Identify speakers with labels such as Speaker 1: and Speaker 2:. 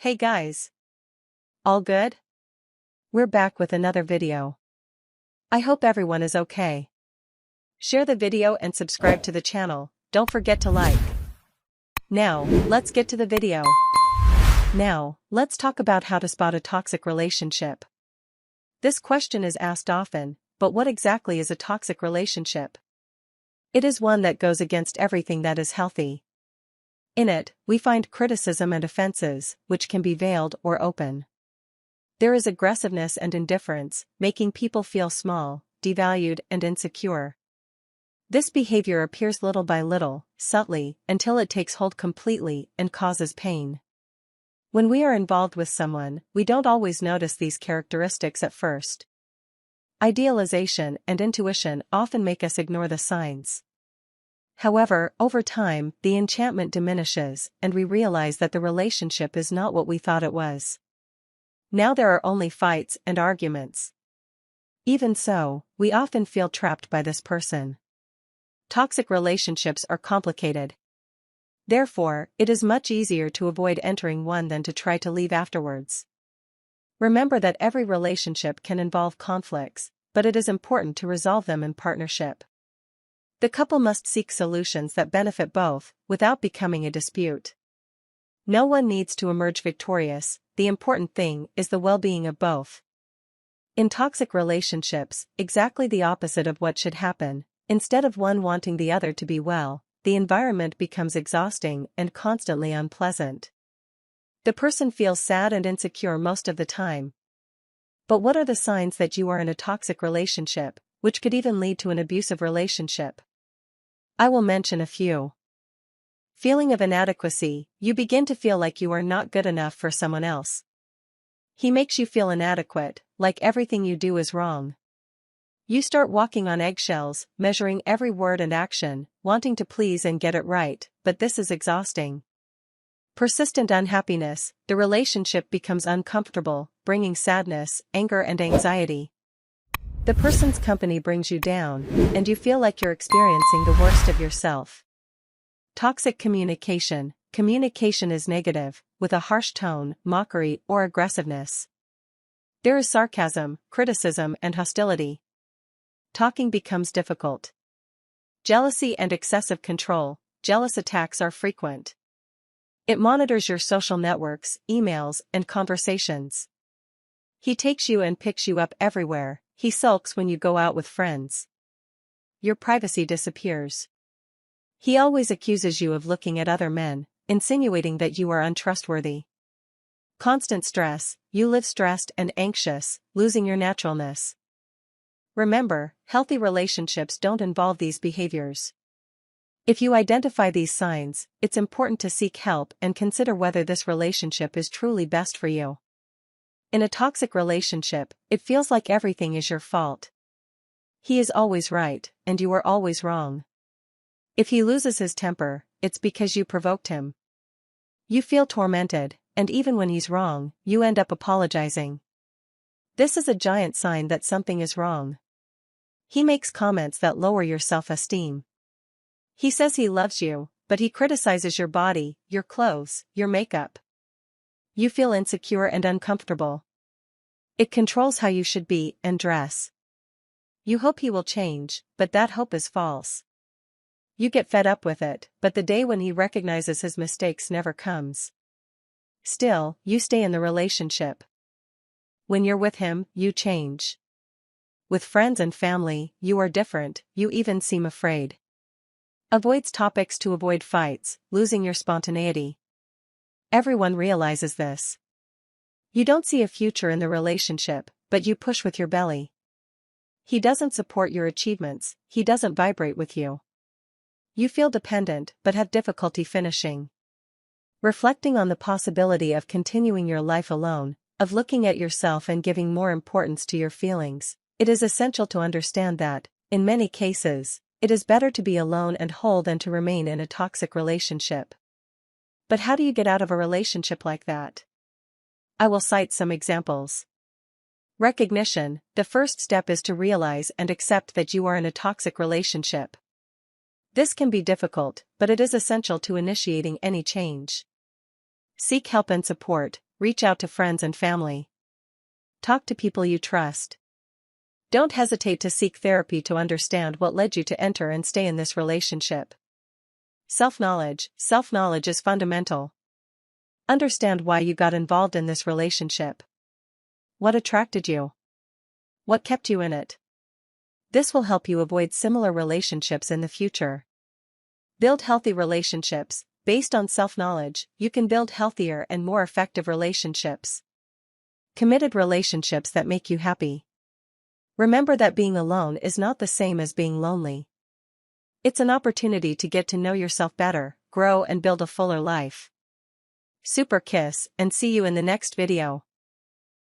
Speaker 1: Hey guys! All good? We're back with another video. I hope everyone is okay. Share the video and subscribe to the channel, don't forget to like. Now, let's get to the video. Now, let's talk about how to spot a toxic relationship. This question is asked often, but what exactly is a toxic relationship? It is one that goes against everything that is healthy. In it, we find criticism and offenses, which can be veiled or open. There is aggressiveness and indifference, making people feel small, devalued, and insecure. This behavior appears little by little, subtly, until it takes hold completely and causes pain. When we are involved with someone, we don't always notice these characteristics at first. Idealization and intuition often make us ignore the signs. However, over time, the enchantment diminishes, and we realize that the relationship is not what we thought it was. Now there are only fights and arguments. Even so, we often feel trapped by this person. Toxic relationships are complicated. Therefore, it is much easier to avoid entering one than to try to leave afterwards. Remember that every relationship can involve conflicts, but it is important to resolve them in partnership. The couple must seek solutions that benefit both, without becoming a dispute. No one needs to emerge victorious, the important thing is the well-being of both. In toxic relationships, exactly the opposite of what should happen. Instead of one wanting the other to be well, the environment becomes exhausting and constantly unpleasant. The person feels sad and insecure most of the time. But what are the signs that you are in a toxic relationship, which could even lead to an abusive relationship? I will mention a few. Feeling of inadequacy, you begin to feel like you are not good enough for someone else. He makes you feel inadequate, like everything you do is wrong. You start walking on eggshells, measuring every word and action, wanting to please and get it right, but this is exhausting. Persistent unhappiness, the relationship becomes uncomfortable, bringing sadness, anger, and anxiety. The person's company brings you down, and you feel like you're experiencing the worst of yourself. Toxic communication, communication is negative, with a harsh tone, mockery, or aggressiveness. There is sarcasm, criticism, and hostility. Talking becomes difficult. Jealousy and excessive control, jealous attacks are frequent. It monitors your social networks, emails, and conversations. He takes you and picks you up everywhere. He sulks when you go out with friends. Your privacy disappears. He always accuses you of looking at other men, insinuating that you are untrustworthy. Constant stress, you live stressed and anxious, losing your naturalness. Remember, healthy relationships don't involve these behaviors. If you identify these signs, it's important to seek help and consider whether this relationship is truly best for you. In a toxic relationship, it feels like everything is your fault. He is always right, and you are always wrong. If he loses his temper, it's because you provoked him. You feel tormented, and even when he's wrong, you end up apologizing. This is a giant sign that something is wrong. He makes comments that lower your self-esteem. He says he loves you, but he criticizes your body, your clothes, your makeup. You feel insecure and uncomfortable. It controls how you should be and dress. You hope he will change, but that hope is false. You get fed up with it, but the day when he recognizes his mistakes never comes. Still, you stay in the relationship. When you're with him, you change. With friends and family, you are different, you even seem afraid. Avoids topics to avoid fights, losing your spontaneity. Everyone realizes this. You don't see a future in the relationship, but you push with your belly. He doesn't support your achievements, he doesn't vibrate with you. You feel dependent but have difficulty finishing. Reflecting on the possibility of continuing your life alone, of looking at yourself and giving more importance to your feelings, it is essential to understand that, in many cases, it is better to be alone and whole than to remain in a toxic relationship. But how do you get out of a relationship like that? I will cite some examples. Recognition, the first step is to realize and accept that you are in a toxic relationship. This can be difficult, but it is essential to initiating any change. Seek help and support, Reach out to friends and family. Talk to people you trust. Don't hesitate to seek therapy to understand what led you to enter and stay in this relationship. Self-knowledge. Self-knowledge is fundamental. Understand why you got involved in this relationship. What attracted you? What kept you in it? This will help you avoid similar relationships in the future. Build healthy relationships. Based on self-knowledge, you can build healthier and more effective relationships. Committed relationships that make you happy. Remember that being alone is not the same as being lonely. It's an opportunity to get to know yourself better, grow and build a fuller life. Super kiss, and see you in the next video.